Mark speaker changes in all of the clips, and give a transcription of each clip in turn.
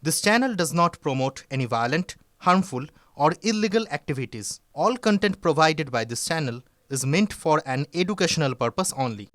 Speaker 1: This channel does not promote any violent, harmful, or illegal activities. All content provided by this channel is meant for an educational purpose only.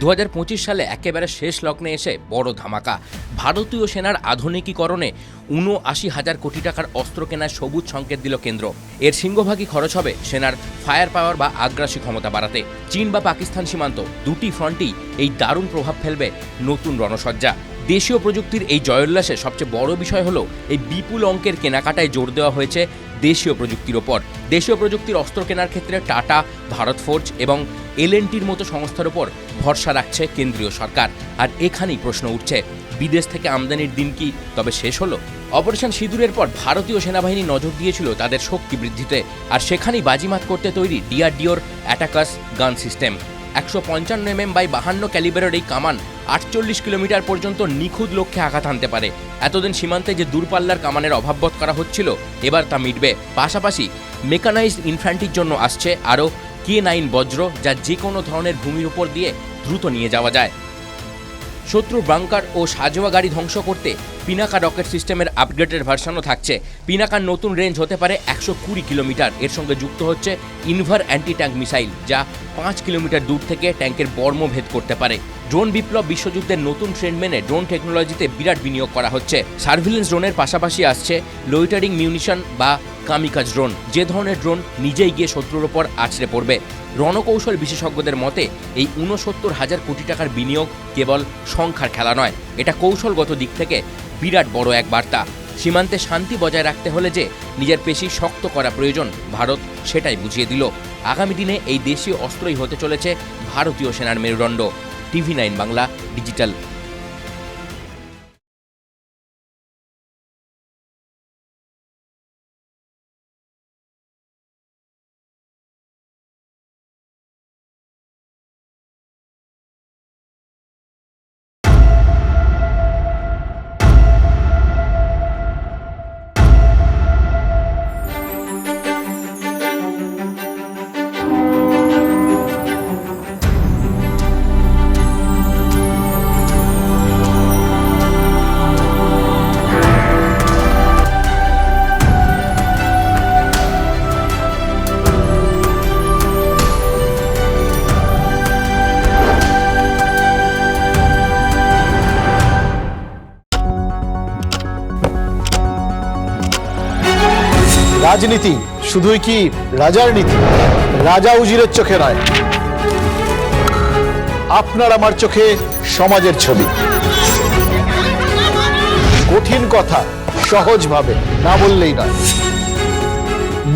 Speaker 2: 2025 সালে একেবারে শেষ লগ্নে এসে বড় ধামাকা। ভারতীয় সেনার আধুনিকীকরণে ৭৯,০০০ কোটি টাকার অস্ত্র কেনার সবুজ সংকেত দিল কেন্দ্র। এর সিংহভাগই খরচ হবে সেনার ফায়ার পাওয়ার বা আগ্রাসী ক্ষমতা বাড়াতে। চীন বা পাকিস্তান সীমান্ত দুটি ফ্রন্টেই এই দারুণ প্রভাব ফেলবে নতুন রণসজ্জা। দেশীয় প্রযুক্তির এই জয়োল্লাসে সবচেয়ে বড় বিষয় হলো এই বিপুল অঙ্কের কেনাকাটায় জোর দেওয়া হয়েছে দেশীয় প্রযুক্তির ওপর। দেশীয় প্রযুক্তির অস্ত্র কেনার ক্ষেত্রে টাটা, ভারত ফোর্জ এবং এলএনটির মতো সংস্থার ওপর ভরসা রাখছে কেন্দ্রীয় সরকার। আর এখানেই প্রশ্ন উঠছে, বিদেশ থেকে আমদানির দিন কি তবে শেষ হলো? অপারেশন সিঁদুরের পর ভারতীয় সেনাবাহিনী নজর দিয়েছিল তাদের শক্তি বৃদ্ধিতে, আর সেখানেই বাজিমাত করতে তৈরি ডিআরডিওর অ্যাটাকাস গান সিস্টেম। 155mm বাই 52 ক্যালিবারের এই কামান 48 কিলোমিটার পর্যন্ত নিখুঁত লক্ষ্যে আঘাত হানতে পারে। এতদিন সীমান্তে যে দূরপাল্লার কামানের অভাববোধ করা হচ্ছিল, এবার তা মিটবে। পাশাপাশি মেকানাইজড ইনফ্যান্ট্রির জন্য আসছে আরও K9 বজ্র, যা যে কোনো ধরনের ভূমির উপর দিয়ে দ্রুত নিয়ে যাওয়া যায়। শত্রুর বাংকার ও সাজোয়া গাড়ি ধ্বংস করতে পিনাকা রকেট সিস্টেমের আপগ্রেডেড ভার্সনও থাকছে। পিনাকার নতুন রেঞ্জ হতে পারে 120 কিলোমিটার। এর সঙ্গে যুক্ত হচ্ছে ইনভার অ্যান্টি ট্যাঙ্ক মিসাইল, যা 5 কিলোমিটার দূর থেকে ট্যাঙ্কের বর্ম ভেদ করতে পারে। ড্রোন বিপ্লব বিশ্বযুদ্ধের নতুন ট্রেন্ড মেনে ড্রোন টেকনোলজিতে বিরাট বিনিয়োগ করা হচ্ছে। সার্ভিলেন্স ড্রোনের পাশাপাশি আসছে লোইটারিং মিউনিশন বা কামিকাজ ড্রোন, যে ধরনের ড্রোন নিজেই গিয়ে শত্রুর ওপর আছড়ে পড়বে। রণকৌশল বিশেষজ্ঞদের মতে এই 69,000 কোটি টাকার বিনিয়োগ কেবল সংখ্যার খেলা নয়, এটা কৌশলগত দিক থেকে বিরাট বড় এক বার্তা। সীমান্তে শান্তি বজায় রাখতে হলে যে নিজের পেশি শক্ত করা প্রয়োজন, ভারত সেটাই বুঝিয়ে দিল। আগামী দিনে এই দেশীয় অস্ত্রই হতে চলেছে ভারতীয় সেনার মেরুদণ্ড। TV9 Bangla digital.
Speaker 3: রাজনীতি শুধুই কি রাজার নীতি? রাজা উজিরের চোখে নয়, আপনার আমার চোখে সমাজের ছবি। কঠিন কথা সহজভাবে না বললেই নয়,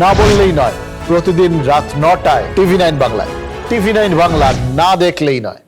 Speaker 3: না বললেই নয়। প্রতিদিন রাত 9টায় TV9 বাংলায়। TV9 বাংলা না দেখলেই নয়।